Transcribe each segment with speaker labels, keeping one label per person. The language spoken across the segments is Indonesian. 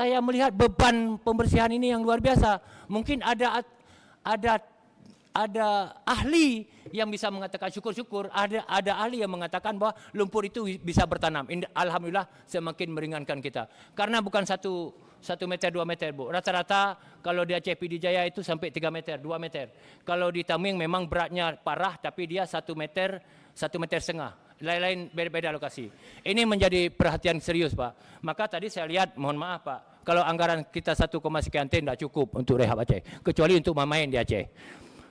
Speaker 1: saya melihat beban pembersihan ini yang luar biasa. Mungkin ada ahli yang bisa mengatakan syukur-syukur, ada ahli yang mengatakan bahwa lumpur itu bisa bertanam. Alhamdulillah semakin meringankan kita. Karena bukan 1 meter 2 meter, Bu. Rata-rata kalau di Aceh PD Jaya itu sampai 3 meter, 2 meter. Kalau di Taming memang beratnya parah, tapi dia 1 meter, 1,5 meter. Lain-lain beda-beda lokasi. Ini menjadi perhatian serius, Pak. Maka tadi saya lihat, mohon maaf Pak, kalau anggaran kita 1, sekian T tidak cukup untuk rehab Aceh. Kecuali untuk main di Aceh.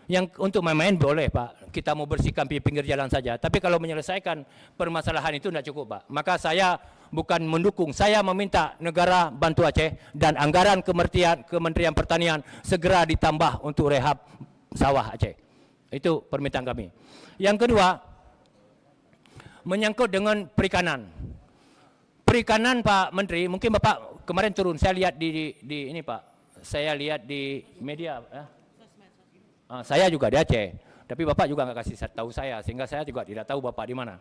Speaker 1: Yang untuk main boleh Pak, kita mau bersihkan pinggir jalan saja. Tapi kalau menyelesaikan permasalahan itu tidak cukup Pak. Maka saya bukan mendukung, saya meminta negara bantu Aceh dan anggaran Kementerian Pertanian segera ditambah untuk rehab sawah Aceh. Itu permintaan kami. Yang kedua, menyangkut dengan perikanan. Perikanan Pak Menteri, mungkin Bapak kemarin turun, saya lihat di ini Pak. Saya lihat di media. Saya juga di Aceh, tapi Bapak juga nggak kasih tahu saya, sehingga saya juga tidak tahu Bapak di mana.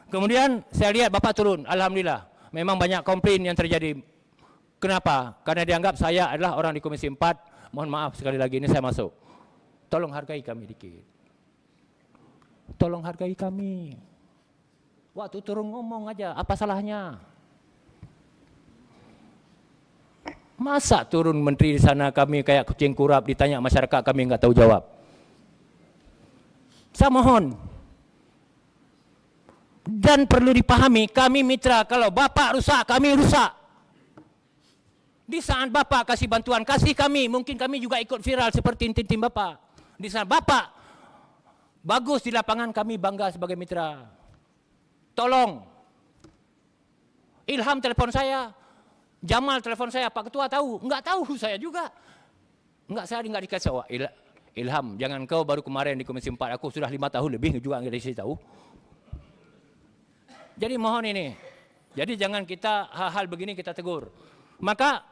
Speaker 1: Kemudian saya lihat Bapak turun, alhamdulillah. Memang banyak komplain yang terjadi. Kenapa? Karena dianggap saya adalah orang di Komisi 4. Mohon maaf sekali lagi ini saya masuk. Tolong hargai kami dikit. Tolong hargai kami. Waktu turun ngomong aja, apa salahnya? Masa turun menteri di sana kami kayak kucing kurap ditanya masyarakat kami nggak tahu jawab. Saya mohon. Dan perlu dipahami kami mitra, kalau Bapak rusak kami rusak. Di saat Bapak kasih bantuan kasih kami, mungkin kami juga ikut viral seperti tim Bapak. Di saat Bapak bagus di lapangan kami bangga sebagai mitra. Tolong. Ilham telepon saya. Jamal telepon saya, Pak Ketua tahu? Enggak tahu saya juga. Saya enggak dikasih. Oh, Ilham, jangan kau baru kemarin di Komisi 4, aku sudah 5 tahun lebih juga enggak dikasih tahu. Jadi mohon ini. Jadi jangan kita hal-hal begini kita tegur. Maka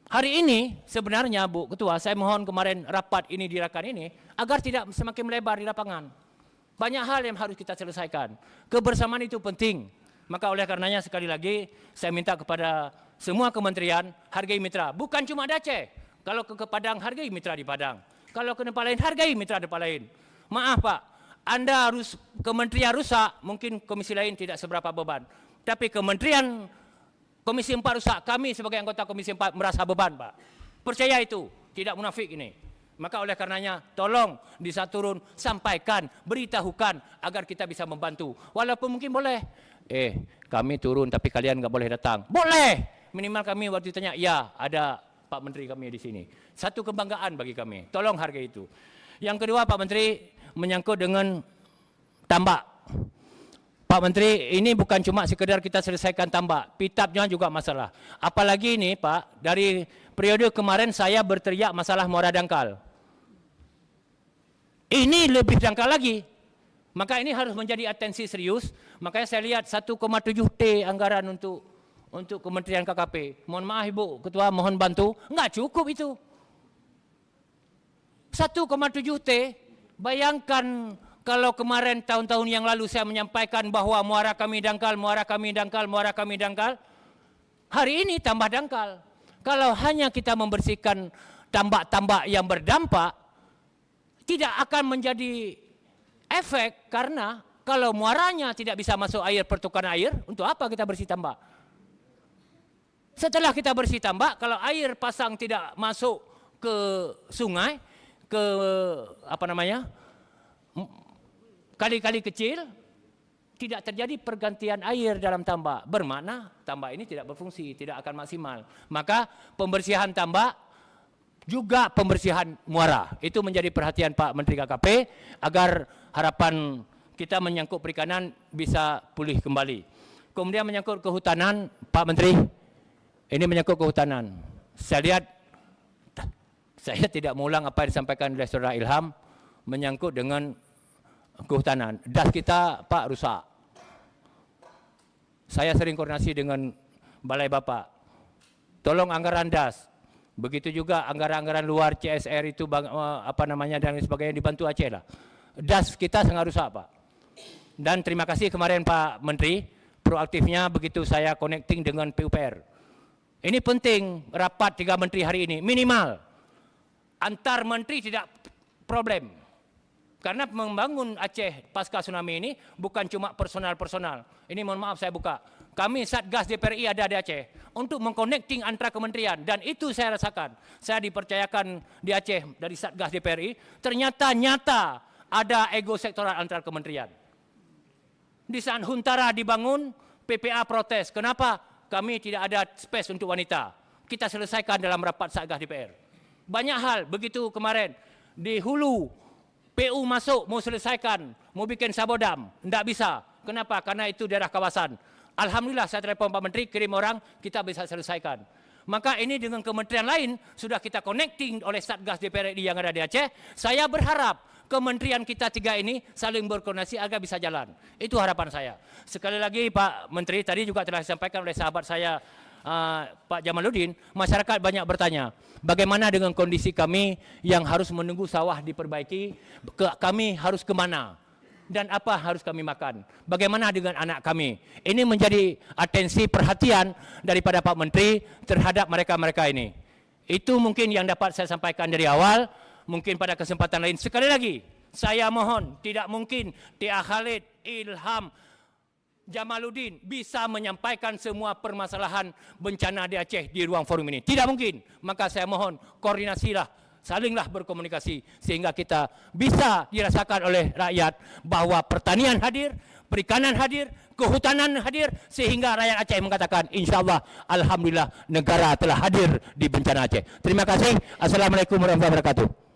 Speaker 1: hari ini sebenarnya Bu Ketua, saya mohon kemarin rapat ini dirakan ini agar tidak semakin melebar di lapangan. Banyak hal yang harus kita selesaikan. Kebersamaan itu penting. Maka oleh karenanya sekali lagi saya minta kepada semua kementerian hargai mitra. Bukan cuma di Aceh. Kalau ke Padang hargai mitra di Padang. Kalau ke tempat lain hargai mitra di tempat lain. Maaf Pak, Anda harus kementerian rusak, mungkin komisi lain tidak seberapa beban. Tapi kementerian Komisi 4 rusak, kami sebagai anggota Komisi 4 merasa beban Pak. Percaya itu, tidak munafik ini. Maka oleh karenanya tolong di saat turun sampaikan, beritahukan agar kita bisa membantu. Walaupun mungkin boleh, kami turun tapi kalian nggak boleh datang. Boleh! Minimal kami waktu ditanya, ya ada Pak Menteri kami di sini. Satu kebanggaan bagi kami. Tolong hargai itu. Yang kedua Pak Menteri menyangkut dengan tambak. Pak Menteri ini bukan cuma sekedar kita selesaikan tambak. Pitapnya juga masalah. Apalagi ini Pak, dari periode kemarin saya berteriak masalah muara dangkal. Ini lebih dangkal lagi. Maka ini harus menjadi atensi serius. Makanya saya lihat 1,7 T anggaran untuk Kementerian KKP. Mohon maaf Ibu Ketua, mohon bantu. Enggak cukup itu. 1,7 T, bayangkan kalau kemarin tahun-tahun yang lalu saya menyampaikan bahwa muara kami dangkal, muara kami dangkal, muara kami dangkal. Hari ini tambah dangkal. Kalau hanya kita membersihkan tambak-tambak yang berdampak, tidak akan menjadi efek karena kalau muaranya tidak bisa masuk air, pertukaran air, untuk apa kita bersih tambak? Setelah kita bersih tambak, kalau air pasang tidak masuk ke sungai, ke kali-kali kecil, tidak terjadi pergantian air dalam tambak. Bermakna tambak ini tidak berfungsi, tidak akan maksimal. Maka pembersihan tambak juga pembersihan muara. Itu menjadi perhatian Pak Menteri KKP agar harapan kita menyangkut perikanan bisa pulih kembali. Kemudian menyangkut kehutanan, Pak Menteri, ini menyangkut kehutanan. Saya lihat, saya tidak mengulang apa yang disampaikan oleh Saudara Ilham menyangkut dengan kehutanan. Das kita Pak rusak. Saya sering koordinasi dengan Balai Bapak. Tolong anggaran das. Begitu juga anggaran-anggaran luar CSR itu dan sebagainya dibantu Aceh lah. Das kita sangat rusak Pak. Dan terima kasih kemarin Pak Menteri proaktifnya begitu saya connecting dengan PUPR. Ini penting rapat 3 menteri hari ini. Minimal. Antar menteri tidak problem. Karena membangun Aceh pasca tsunami ini bukan cuma personal-personal. Ini mohon maaf saya buka. Kami Satgas DPRI ada di Aceh untuk mengkonekting antara kementerian. Dan itu saya rasakan. Saya dipercayakan di Aceh dari Satgas DPRI. Ternyata nyata ada ego sektoral antara kementerian. Di saat Huntara dibangun, PPA protes. Kenapa? Kami tidak ada space untuk wanita. Kita selesaikan dalam rapat Satgas DPR. Banyak hal begitu kemarin. Di Hulu, PU masuk, mau selesaikan, mau bikin sabodam. Tidak bisa. Kenapa? Karena itu daerah kawasan. Alhamdulillah saya telefon Pak Menteri, kirim orang, kita bisa selesaikan. Maka ini dengan kementerian lain, sudah kita connecting oleh Satgas DPR yang ada di Aceh. Saya berharap kementerian kita 3 ini saling berkoordinasi agar bisa jalan. Itu harapan saya. Sekali lagi Pak Menteri, tadi juga telah disampaikan oleh sahabat saya, Pak Jamaluddin, masyarakat banyak bertanya, bagaimana dengan kondisi kami yang harus menunggu sawah diperbaiki, kami harus kemana? Dan apa harus kami makan? Bagaimana dengan anak kami? Ini menjadi atensi perhatian daripada Pak Menteri terhadap mereka-mereka ini. Itu mungkin yang dapat saya sampaikan dari awal. Mungkin pada kesempatan lain. Sekali lagi, saya mohon, tidak mungkin Tia Khalid, Ilham, Jamaluddin bisa menyampaikan semua permasalahan bencana di Aceh di ruang forum ini. Tidak mungkin. Maka saya mohon koordinasilah, salinglah berkomunikasi sehingga kita bisa dirasakan oleh rakyat bahwa pertanian hadir, perikanan hadir, kehutanan hadir sehingga rakyat Aceh mengatakan insyaallah alhamdulillah negara telah hadir di bencana Aceh. Terima kasih. Assalamualaikum warahmatullahi wabarakatuh.